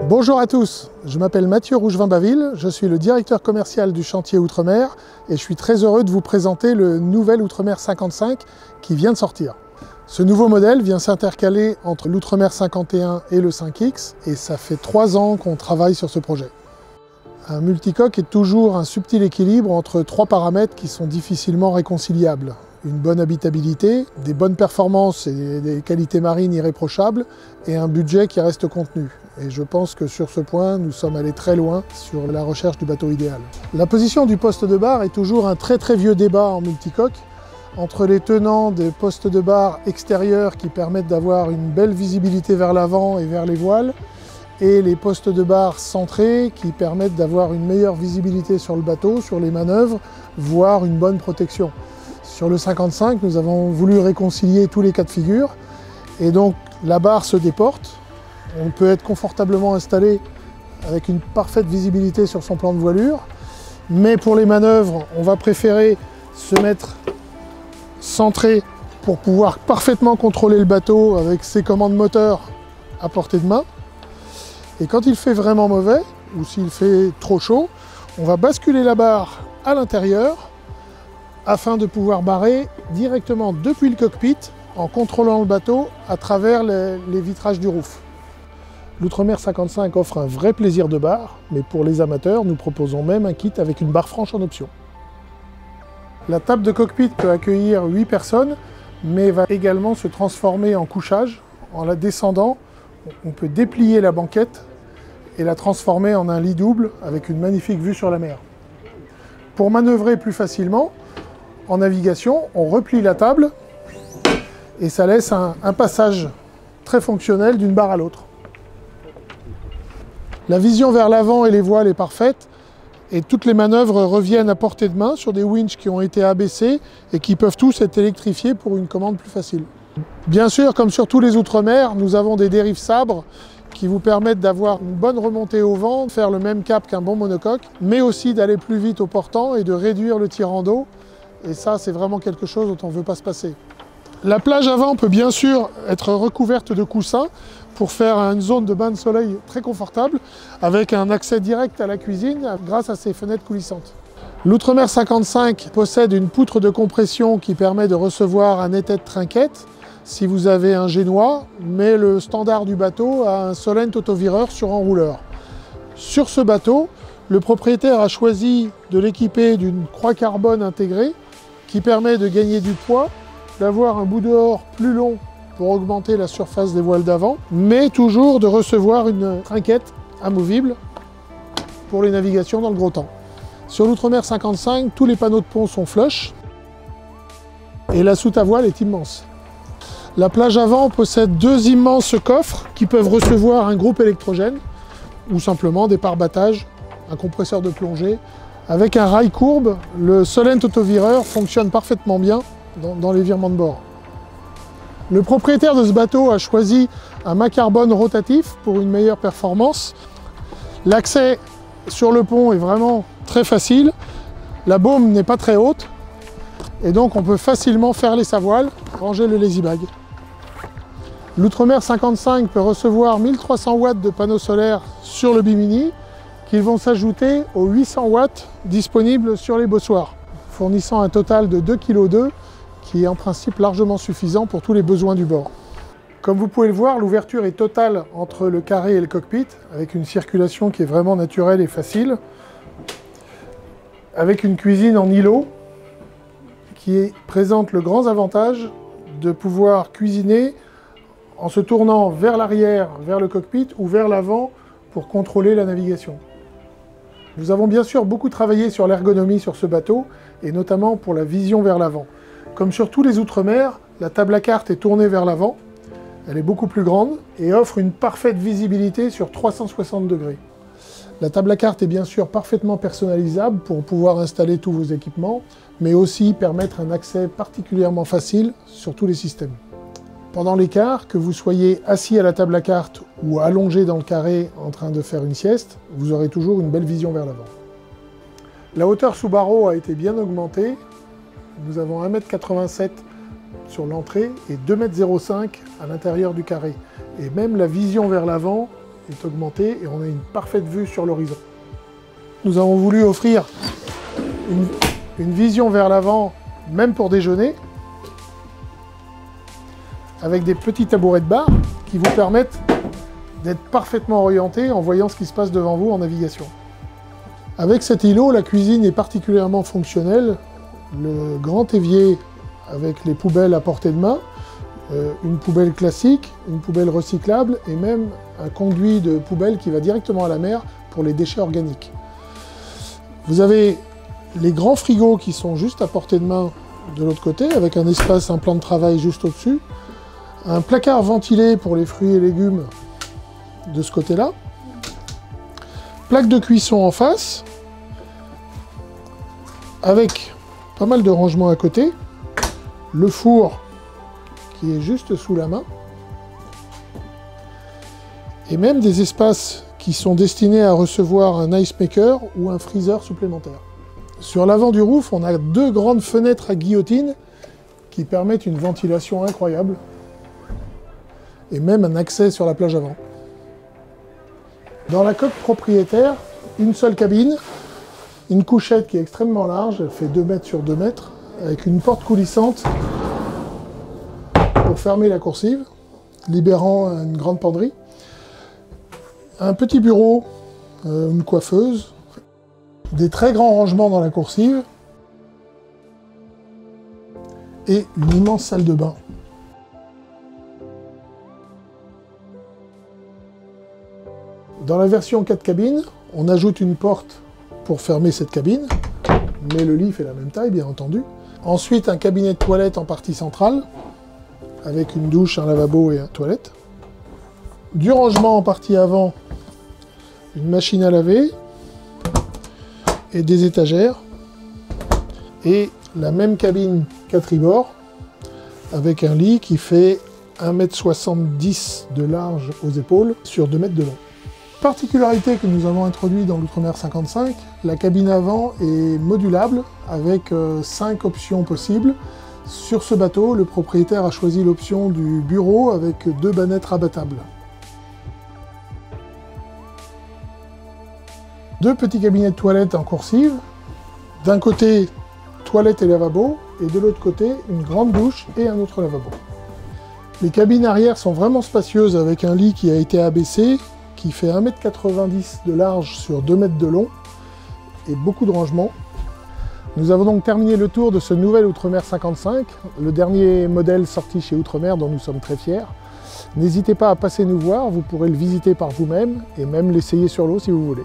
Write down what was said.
Bonjour à tous, je m'appelle Mathieu Rougevin-Baville, je suis le directeur commercial du chantier Outremer et je suis très heureux de vous présenter le nouvel Outremer 55 qui vient de sortir. Ce nouveau modèle vient s'intercaler entre l'Outremer 51 et le 5X et ça fait 3 ans qu'on travaille sur ce projet. Un multicoque est toujours un subtil équilibre entre 3 paramètres qui sont difficilement réconciliables. Une bonne habitabilité, des bonnes performances et des qualités marines irréprochables et un budget qui reste contenu. Et je pense que sur ce point, nous sommes allés très loin sur la recherche du bateau idéal. La position du poste de barre est toujours un très vieux débat en multicoque entre les tenants des postes de barre extérieurs qui permettent d'avoir une belle visibilité vers l'avant et vers les voiles et les postes de barre centrés qui permettent d'avoir une meilleure visibilité sur le bateau, sur les manœuvres, voire une bonne protection. Sur le 55, nous avons voulu réconcilier tous les cas de figure et donc la barre se déporte. On peut être confortablement installé avec une parfaite visibilité sur son plan de voilure, mais pour les manœuvres, on va préférer se mettre centré pour pouvoir parfaitement contrôler le bateau avec ses commandes moteurs à portée de main. Et quand il fait vraiment mauvais, ou s'il fait trop chaud, on va basculer la barre à l'intérieur afin de pouvoir barrer directement depuis le cockpit en contrôlant le bateau à travers les vitrages du roof. L'Outremer 55 offre un vrai plaisir de barre, mais pour les amateurs, nous proposons même un kit avec une barre franche en option. La table de cockpit peut accueillir 8 personnes, mais va également se transformer en couchage. En la descendant, on peut déplier la banquette et la transformer en un lit double avec une magnifique vue sur la mer. Pour manœuvrer plus facilement, en navigation, on replie la table et ça laisse un passage très fonctionnel d'une barre à l'autre. La vision vers l'avant et les voiles est parfaite et toutes les manœuvres reviennent à portée de main sur des winches qui ont été abaissés et qui peuvent tous être électrifiés pour une commande plus facile. Bien sûr, comme sur tous les Outremer, nous avons des dérives sabres qui vous permettent d'avoir une bonne remontée au vent, de faire le même cap qu'un bon monocoque, mais aussi d'aller plus vite au portant et de réduire le tirant d'eau. Et ça, c'est vraiment quelque chose dont on ne veut pas se passer. La plage avant peut bien sûr être recouverte de coussins pour faire une zone de bain de soleil très confortable avec un accès direct à la cuisine grâce à ces fenêtres coulissantes. L'Outremer 55 possède une poutre de compression qui permet de recevoir un étai de trinquette si vous avez un génois, mais le standard du bateau a un Solent autovireur sur enrouleur. Sur ce bateau, le propriétaire a choisi de l'équiper d'une croix carbone intégrée qui permet de gagner du poids, d'avoir un bout dehors plus long pour augmenter la surface des voiles d'avant, mais toujours de recevoir une trinquette amovible pour les navigations dans le gros temps. Sur l'Outremer 55, tous les panneaux de pont sont flush et la soute à voile est immense. La plage avant possède 2 immenses coffres qui peuvent recevoir un groupe électrogène ou simplement des pare-battages, un compresseur de plongée. Avec un rail courbe, le Solent autovireur fonctionne parfaitement bien dans les virements de bord. Le propriétaire de ce bateau a choisi un mât carbone rotatif pour une meilleure performance. L'accès sur le pont est vraiment très facile. La baume n'est pas très haute et donc on peut facilement faire les savoiles, ranger le lazy bag. L'Outremer 55 peut recevoir 1300 watts de panneaux solaires sur le bimini qui vont s'ajouter aux 800 watts disponibles sur les bossoirs, fournissant un total de 2,2 kg qui est en principe largement suffisant pour tous les besoins du bord. Comme vous pouvez le voir, l'ouverture est totale entre le carré et le cockpit, avec une circulation qui est vraiment naturelle et facile, avec une cuisine en îlot qui présente le grand avantage de pouvoir cuisiner en se tournant vers l'arrière, vers le cockpit ou vers l'avant pour contrôler la navigation. Nous avons bien sûr beaucoup travaillé sur l'ergonomie sur ce bateau et notamment pour la vision vers l'avant. Comme sur tous les Outremer, la table à cartes est tournée vers l'avant, elle est beaucoup plus grande et offre une parfaite visibilité sur 360 degrés. La table à cartes est bien sûr parfaitement personnalisable pour pouvoir installer tous vos équipements, mais aussi permettre un accès particulièrement facile sur tous les systèmes. Pendant l'écart, que vous soyez assis à la table à cartes ou allongé dans le carré en train de faire une sieste, vous aurez toujours une belle vision vers l'avant. La hauteur sous barreau a été bien augmentée. Nous avons 1,87 m sur l'entrée et 2,05 m à l'intérieur du carré. Et même la vision vers l'avant est augmentée et on a une parfaite vue sur l'horizon. Nous avons voulu offrir une vision vers l'avant, même pour déjeuner, avec des petits tabourets de bar qui vous permettent d'être parfaitement orienté en voyant ce qui se passe devant vous en navigation. Avec cet îlot, la cuisine est particulièrement fonctionnelle. Le grand évier avec les poubelles à portée de main, une poubelle classique, une poubelle recyclable et même un conduit de poubelle qui va directement à la mer pour les déchets organiques. Vous avez les grands frigos qui sont juste à portée de main de l'autre côté avec un espace, un plan de travail juste au-dessus, un placard ventilé pour les fruits et légumes de ce côté-là, plaque de cuisson en face, avec pas mal de rangements à côté, le four qui est juste sous la main, et même des espaces qui sont destinés à recevoir un ice maker ou un freezer supplémentaire. Sur l'avant du roof, on a deux grandes fenêtres à guillotine qui permettent une ventilation incroyable, et même un accès sur la plage avant. Dans la coque propriétaire, une seule cabine, une couchette qui est extrêmement large, elle fait 2 mètres sur 2 mètres, avec une porte coulissante pour fermer la coursive, libérant une grande penderie. Un petit bureau, une coiffeuse, des très grands rangements dans la coursive et une immense salle de bain. Dans la version 4 cabines, on ajoute une porte pour fermer cette cabine, mais le lit fait la même taille, bien entendu. Ensuite, un cabinet de toilette en partie centrale, avec une douche, un lavabo et une toilette. Du rangement en partie avant, une machine à laver et des étagères. Et la même cabine qu'à tribord, avec un lit qui fait 1,70 m de large aux épaules sur 2 mètres de long. Particularité que nous avons introduite dans l'Outremer 55, la cabine avant est modulable avec 5 options possibles. Sur ce bateau, le propriétaire a choisi l'option du bureau avec 2 bannettes rabattables. 2 petits cabinets de toilette en coursive. D'un côté, toilette et lavabo, et de l'autre côté, une grande douche et un autre lavabo. Les cabines arrière sont vraiment spacieuses avec un lit qui a été abaissé, qui fait 1,90 m de large sur 2 mètres de long et beaucoup de rangements. Nous avons donc terminé le tour de ce nouvel Outremer 55, le dernier modèle sorti chez Outremer dont nous sommes très fiers. N'hésitez pas à passer nous voir, vous pourrez le visiter par vous-même et même l'essayer sur l'eau si vous voulez.